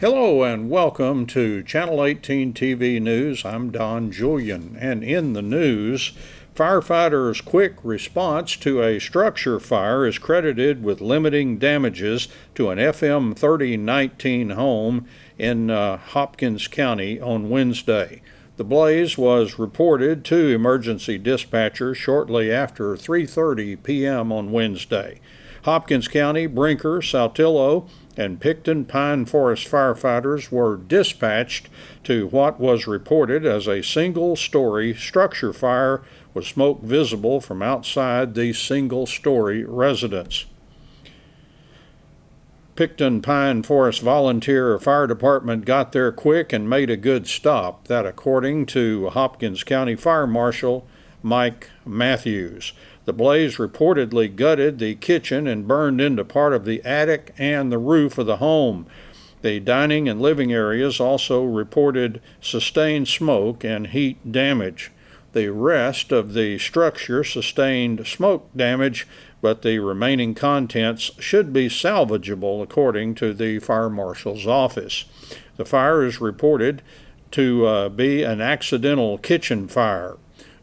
Hello and welcome to Channel 18 TV News. I'm Don Julian, and in the news, firefighters' quick response to a structure fire is credited with limiting damages to an FM 3019 home in Hopkins County on Wednesday. The blaze was reported to emergency dispatchers shortly after 3:30 p.m. on Wednesday. Hopkins County, Brinker, Saltillo, and Picton Pine Forest firefighters were dispatched to what was reported as a single-story structure fire with smoke visible from outside the single-story residence. Picton Pine Forest Volunteer Fire Department got there quick and made a good stop, that according to Hopkins County Fire Marshal Mike Matthews. The blaze reportedly gutted the kitchen and burned into part of the attic and the roof of the home. The dining and living areas also reported sustained smoke and heat damage. The rest of the structure sustained smoke damage, but the remaining contents should be salvageable, according to the fire marshal's office. The fire is reported to be an accidental kitchen fire.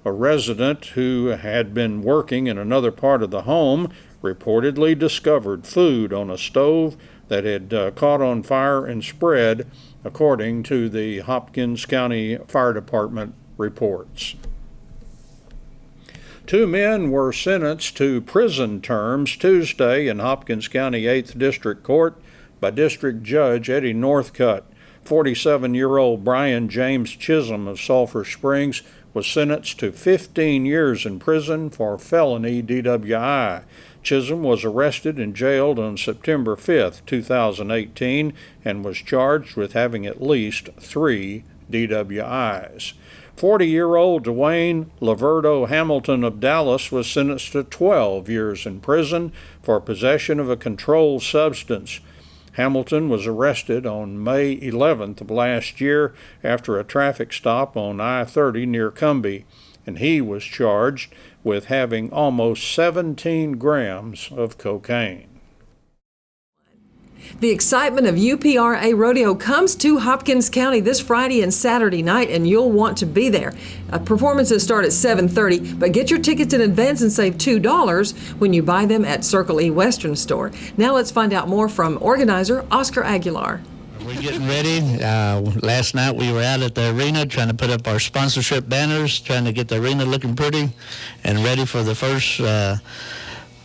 A resident who had been working in another part of the home reportedly discovered food on a stove that had caught on fire and spread, according to the Hopkins County Fire Department reports. 2 men were sentenced to prison terms Tuesday in Hopkins County 8th District Court by District Judge Eddie Northcutt. 47-year-old Brian James Chisholm of Sulphur Springs was sentenced to 15 years in prison for felony DWI. Chisholm was arrested and jailed on September 5, 2018, and was charged with having at least 3 DWIs. 40-year-old Dwayne Laverdo Hamilton of Dallas was sentenced to 12 years in prison for possession of a controlled substance. Hamilton was arrested on May 11th of last year after a traffic stop on I-30 near Cumbie, and he was charged with having almost 17 grams of cocaine. The excitement of UPRA Rodeo comes to Hopkins County this Friday and Saturday night, and you'll want to be there. Performances start at 7:30, but get your tickets in advance and save $2 when you buy them at Circle E Western Store. Now let's find out more from organizer Oscar Aguilar. We're getting ready. Last night we were out at the arena trying to put up our sponsorship banners, trying to get the arena looking pretty and ready for the first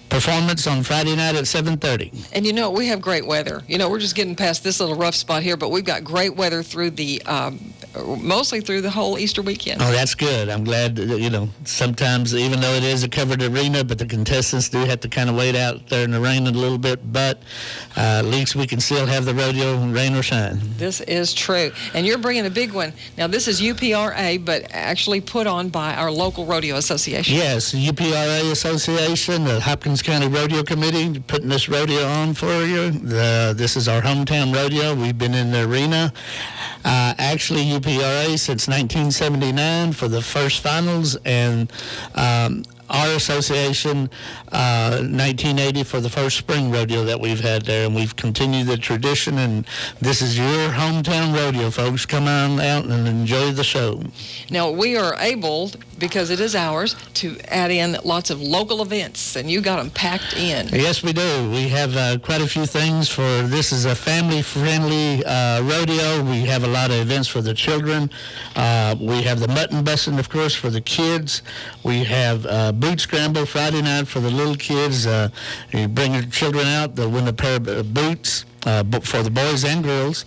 performance on Friday night at 7:30. And you know, we have great weather. You know, we're just getting past this little rough spot here, but we've got great weather through the, mostly through the whole Easter weekend. Oh, that's good. I'm glad that, you know, sometimes even though it is a covered arena, but the contestants do have to kind of wait out there in the rain a little bit, but at least we can still have the rodeo, rain or shine. This is true. And you're bringing a big one. Now, this is UPRA, but actually put on by our local rodeo association. Yes, the UPRA Association, the Hopkins County Rodeo Committee, putting this rodeo on for you. This is our hometown rodeo. We've been in the arena, actually UPRA since 1979 for the first finals, and our association 1980 for the first spring rodeo that we've had there, and we've continued the tradition, and this is your hometown rodeo, folks. Come on out and enjoy the show. Now, we are able, because it is ours, to add in lots of local events, and you got them packed in. Yes, we do. We have quite a few things for, this is a family-friendly rodeo. We have a lot of events for the children. We have the mutton busting, of course, for the kids. We have boot scramble Friday night for the little kids. You bring your children out, they'll win a pair of boots for the boys and girls.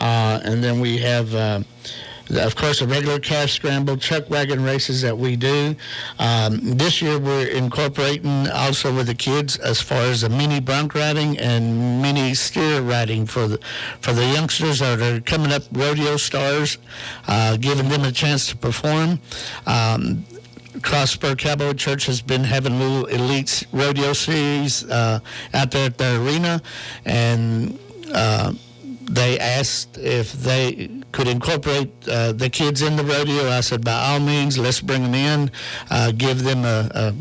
And then we have, of course, a regular cash scramble, chuck wagon races that we do. This year we're incorporating also with the kids as far as the mini bronc riding and mini steer riding for the youngsters that are coming up, rodeo stars, giving them a chance to perform. Crossspur Cowboy Church has been having a little elite rodeo series out there at the arena, and they asked if they could incorporate the kids in the rodeo. I said, by all means, let's bring them in, give them a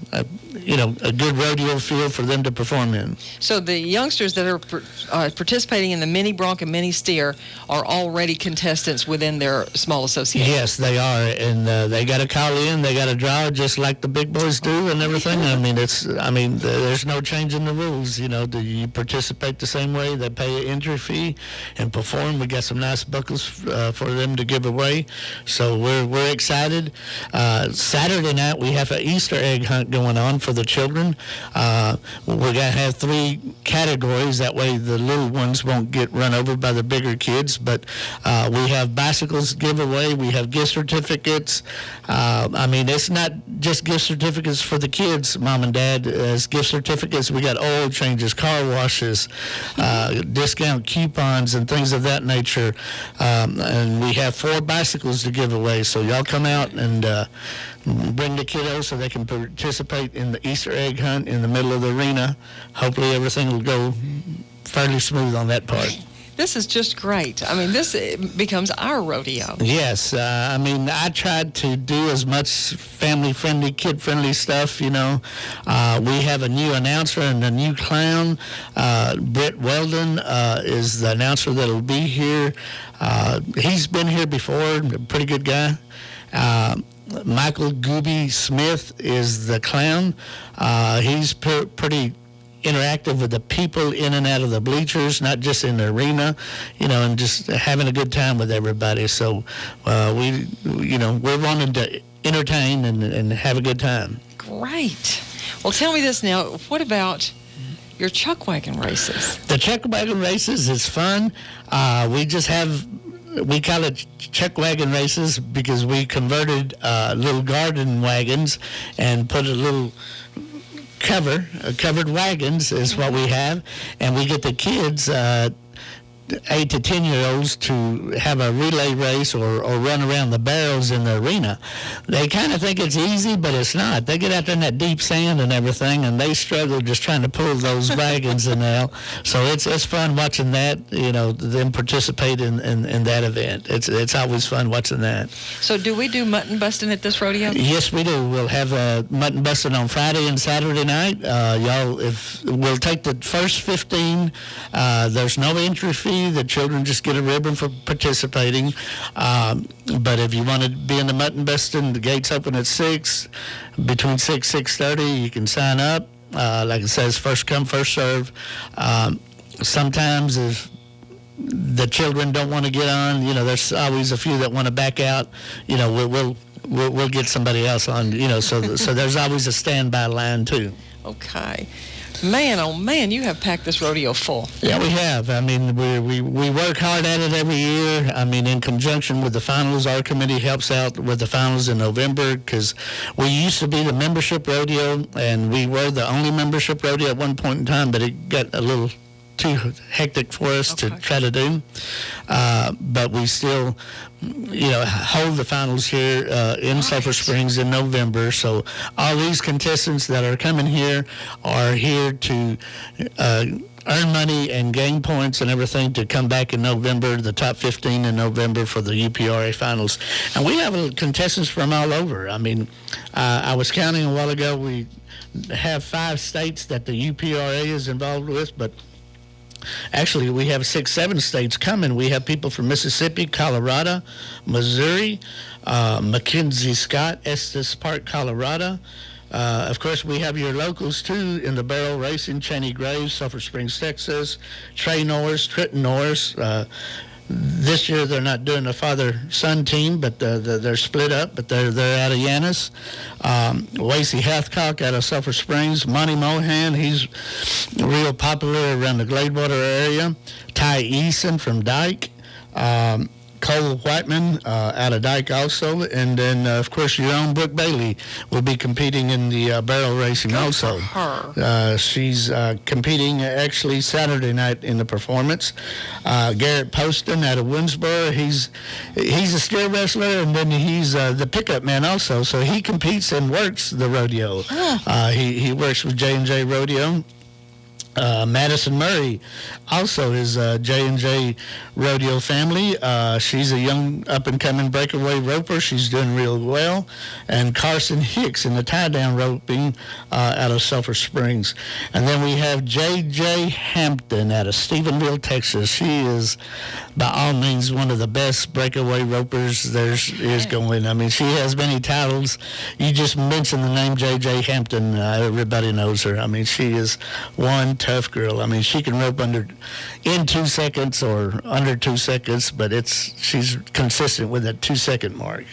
good rodeo field for them to perform in. So the youngsters that are participating in the mini bronc and mini steer are already contestants within their small association. Yes, they are, and they got to call in, they got to draw just like the big boys do and everything. There's no change in the rules. You participate the same way. They pay an entry fee and perform. We got some nice buckles for them to give away, so we're excited. Saturday night we have an Easter egg hunt going on for the children. We're going to have 3 categories. That way the little ones won't get run over by the bigger kids. But we have bicycles giveaway. We have gift certificates. It's not just gift certificates for the kids, Mom and Dad. As gift certificates, we got oil changes, car washes, discount coupons, and things of that nature. And we have 4 bicycles to give away. So y'all come out and bring the kiddos so they can participate in the Easter egg hunt in the middle of the arena. Hopefully everything will go fairly smooth on that part. This is just great. This becomes our rodeo. Yes. I tried to do as much family-friendly, kid-friendly stuff, We have a new announcer and a new clown. Britt Weldon is the announcer that will be here. He's been here before, a pretty good guy. Michael Gooby Smith is the clown. He's pretty interactive with the people in and out of the bleachers, not just in the arena, and just having a good time with everybody. So we're wanting to entertain and have a good time. Great. Well, tell me this now. What about your chuck wagon races? The chuck wagon races is fun. We call it chuck wagon races because we converted little garden wagons and put a little covered wagons is what we have, and we get the kids 8 to 10-year-olds to have a relay race or run around the barrels in the arena. They kind of think it's easy, but it's not. They get out there in that deep sand and everything, and they struggle just trying to pull those wagons in there. So it's fun watching that, them participate in that event. It's always fun watching that. So do we do mutton busting at this rodeo? Yes, we do. We'll have mutton busting on Friday and Saturday night. We'll take the first 15. There's no entry fee. The children just get a ribbon for participating. But if you want to be in the mutton busting, the gates open at 6. Between 6:30, you can sign up. Like it says, first come, first serve. Sometimes if the children don't want to get on, there's always a few that want to back out. We'll get somebody else on. So there's always a standby line too. Okay. Man, oh man, you have packed this rodeo full. Yeah, we have. We work hard at it every year. In conjunction with the finals, our committee helps out with the finals in November because we used to be the membership rodeo, and we were the only membership rodeo at one point in time, but it got a little too hectic for us to try to do. But we still, hold the finals here in Sulphur Springs in November. So all these contestants that are coming here are here to earn money and gain points and everything to come back in November, the top 15 in November for the UPRA finals. And we have contestants from all over. I was counting a while ago. We have 5 states that the UPRA is involved with, but actually, we have 6-7 states coming. We have people from Mississippi, Colorado, Missouri, Mackenzie Scott, Estes Park, Colorado. Of course, we have your locals, too, in the barrel racing, Cheney Graves, Sulphur Springs, Texas, Trey Norris, Trenton Norris. This year, they're not doing a father-son team, but they're split up, but they're out of Yanis. Lacey Hathcock out of Sulphur Springs. Monty Mohan, he's real popular around the Gladewater area. Ty Eason from Dyke. Cole Whiteman out of Dyke also. And then, of course, your own Brooke Bailey will be competing in the barrel racing also. She's competing actually Saturday night in the performance. Garrett Poston out of Winsboro, he's a steer wrestler, and then he's the pickup man also. So he competes and works the rodeo. He works with J&J Rodeo. Madison Murray also is J&J Rodeo family. She's a young up-and-coming breakaway roper. She's doing real well. And Carson Hicks in the tie-down roping out of Sulphur Springs. And then we have J.J. Hampton out of Stephenville, Texas. She is, by all means, one of the best breakaway ropers there is going. I mean, she has many titles. You just mentioned the name J.J. Hampton. Everybody knows her. I mean, she is one tough girl. I mean, she can rope in 2 seconds or under 2 seconds, but she's consistent with that 2 second mark.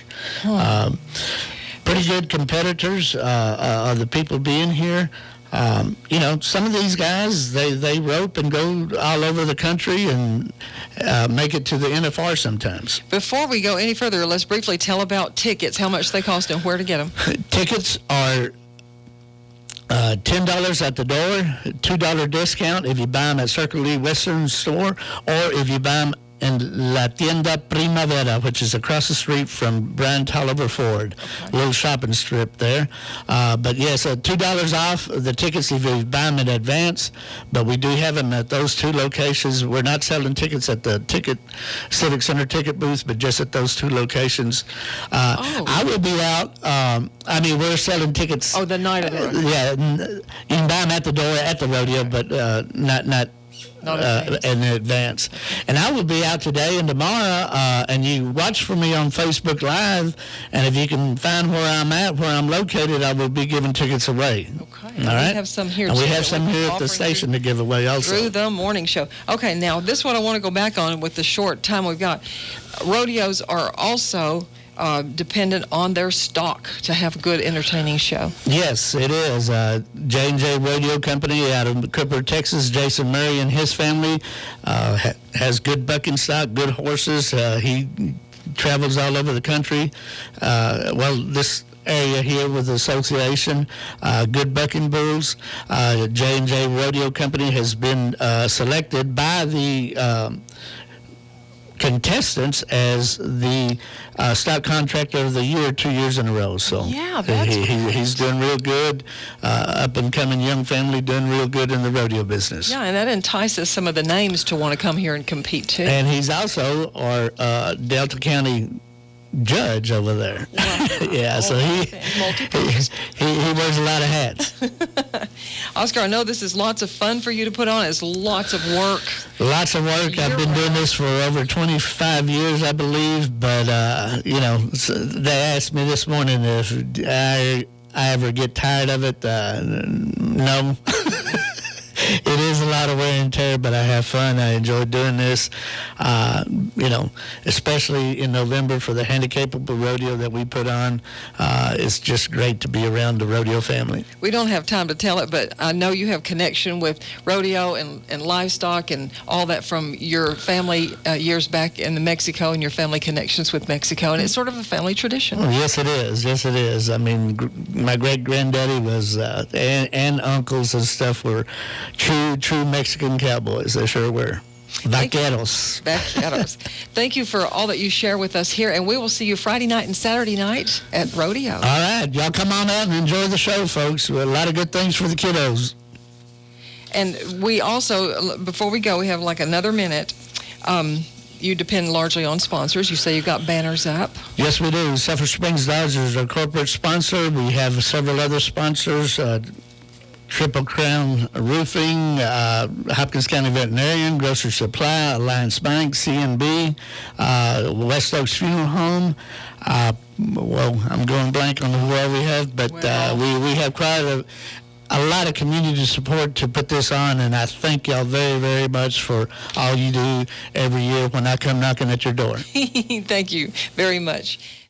Pretty good competitors are the people being here. Some of these guys, they rope and go all over the country and make it to the NFR sometimes. Before we go any further, let's briefly tell about tickets, how much they cost and where to get them. Tickets are $10 at the door, $2 discount if you buy them at Circle Lee Western Store, or if you buy them in La Tienda Primavera, which is across the street from Brian Tolliver Ford, little shopping strip there. But yes, $2 off the tickets if you buy them in advance, but we do have them at those two locations. We're not selling tickets at the Civic Center ticket booth, but just at those two locations. I will be out. We're selling tickets. Oh, the night of the rodeo. Yeah, you can buy them at the door at the rodeo, but not in advance. And I will be out today and tomorrow, and you watch for me on Facebook Live, and if you can find where I'm at, where I'm located, I will be giving tickets away. Okay. All right? We have some here, and too. We have some here at the station to give away also. Through the morning show. Okay, now this is what I want to go back on with the short time we've got. Rodeos are also dependent on their stock to have a good, entertaining show. Yes, it is. J&J Rodeo Company out of Cooper, Texas. Jason Murray and his family has good bucking stock, good horses. He travels all over the country. This area here with the association, good bucking bulls. J&J Rodeo Company has been selected by the contestants as the stock contractor of the year 2 years in a row. So yeah, that's he's doing real good. Up and coming young family doing real good in the rodeo business. Yeah, and that entices some of the names to want to come here and compete too. And he's also our Delta County judge over there. Wow. Yeah, so he wears a lot of hats. Oscar, I know this is lots of fun for you to put on. It's lots of work. Lots of work. I've been doing this for over 25 years, I believe. But, they asked me this morning if I ever get tired of it. No. It is a lot of wear and tear, but I have fun. I enjoy doing this, especially in November for the Handicapable Rodeo that we put on. It's just great to be around the rodeo family. We don't have time to tell it, but I know you have connection with rodeo and livestock and all that from your family years back in Mexico and your family connections with Mexico, and it's sort of a family tradition. Oh, yes, it is. Yes, it is. I mean, my great-granddaddy was, and uncles and stuff were true Mexican cowboys. They sure were. Vaqueros. Thank you for all that you share with us here, and we will see you Friday night and Saturday night at Rodeo. All right. Y'all come on out and enjoy the show, folks. A lot of good things for the kiddos. And we also, before we go, we have like another minute. You depend largely on sponsors. You say you've got banners up. Yes, we do. Sulphur Springs Dodgers is our corporate sponsor. We have several other sponsors. Triple Crown Roofing, Hopkins County Veterinarian, Grocery Supply, Alliance Bank, CNB, West Oaks Funeral Home. I'm going blank on who all we have, but we have quite a lot of community support to put this on, and I thank y'all very, very much for all you do every year when I come knocking at your door. Thank you very much.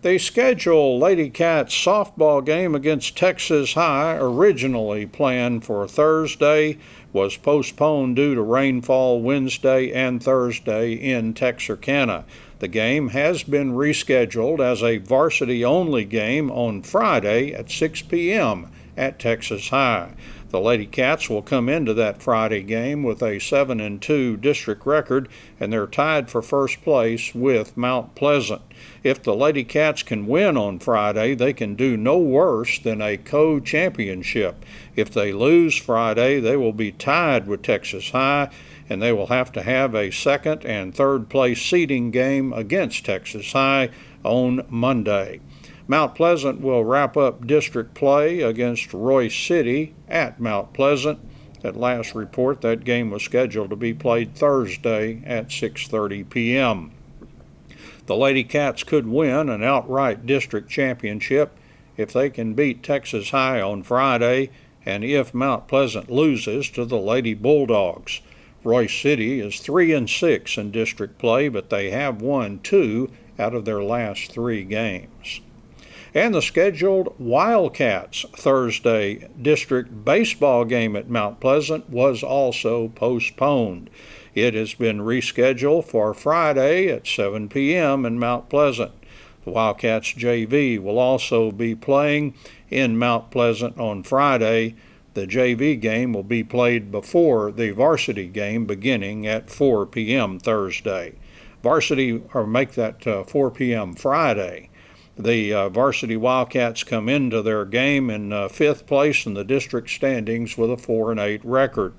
The scheduled Lady Cats softball game against Texas High, originally planned for Thursday, was postponed due to rainfall Wednesday and Thursday in Texarkana. The game has been rescheduled as a varsity-only game on Friday at 6 p.m. at Texas High. The Lady Cats will come into that Friday game with a 7-2 district record, and they're tied for first place with Mount Pleasant. If the Lady Cats can win on Friday, they can do no worse than a co-championship. If they lose Friday, they will be tied with Texas High, and they will have to have a second and third place seeding game against Texas High on Monday. Mount Pleasant will wrap up district play against Royce City at Mount Pleasant. At last report, that game was scheduled to be played Thursday at 6:30 p.m. The Lady Cats could win an outright district championship if they can beat Texas High on Friday and if Mount Pleasant loses to the Lady Bulldogs. Royce City is 3-6 in district play, but they have won 2 out of their last 3 games. And the scheduled Wildcats Thursday district baseball game at Mount Pleasant was also postponed. It has been rescheduled for Friday at 7 p.m. in Mount Pleasant. The Wildcats JV will also be playing in Mount Pleasant on Friday. The JV game will be played before the varsity game beginning at 4 p.m. Thursday. Varsity, or make that 4 p.m. Friday. The varsity Wildcats come into their game in 5th place in the district standings with a 4-8 record.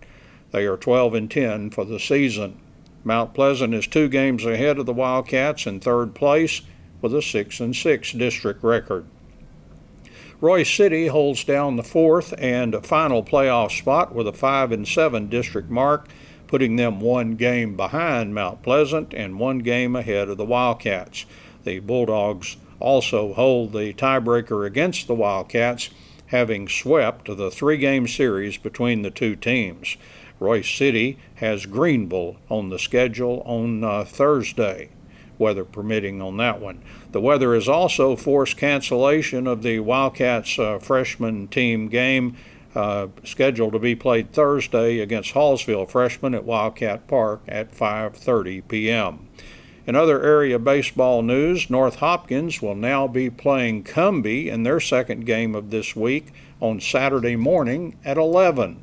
They are 12-10 for the season. Mount Pleasant is 2 games ahead of the Wildcats in 3rd place with a 6-6 district record. Royce City holds down the 4th and final playoff spot with a 5-7 district mark, putting them 1 game behind Mount Pleasant and 1 game ahead of the Wildcats. The Bulldogs also hold the tiebreaker against the Wildcats, having swept the 3-game series between the 2 teams. Royce City has Greenville on the schedule on Thursday, weather permitting on that one. The weather has also forced cancellation of the Wildcats freshman team game scheduled to be played Thursday against Hallsville freshmen at Wildcat Park at 5:30 p.m. In other area baseball news, North Hopkins will now be playing Cumbie in their second game of this week on Saturday morning at 11.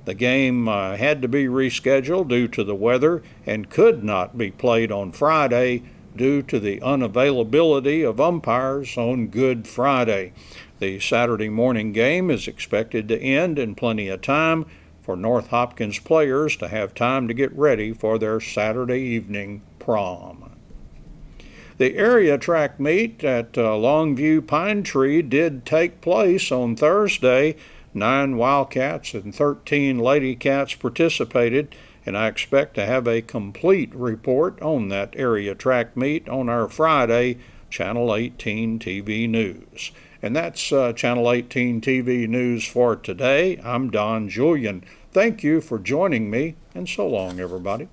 The game had to be rescheduled due to the weather and could not be played on Friday due to the unavailability of umpires on Good Friday. The Saturday morning game is expected to end in plenty of time for North Hopkins players to have time to get ready for their Saturday evening prom. The area track meet at Longview Pine Tree did take place on Thursday. 9 Wildcats and 13 Lady Cats participated, and I expect to have a complete report on that area track meet on our Friday Channel 18 TV News. And that's Channel 18 TV News for today. I'm Don Julian. Thank you for joining me, and so long, everybody.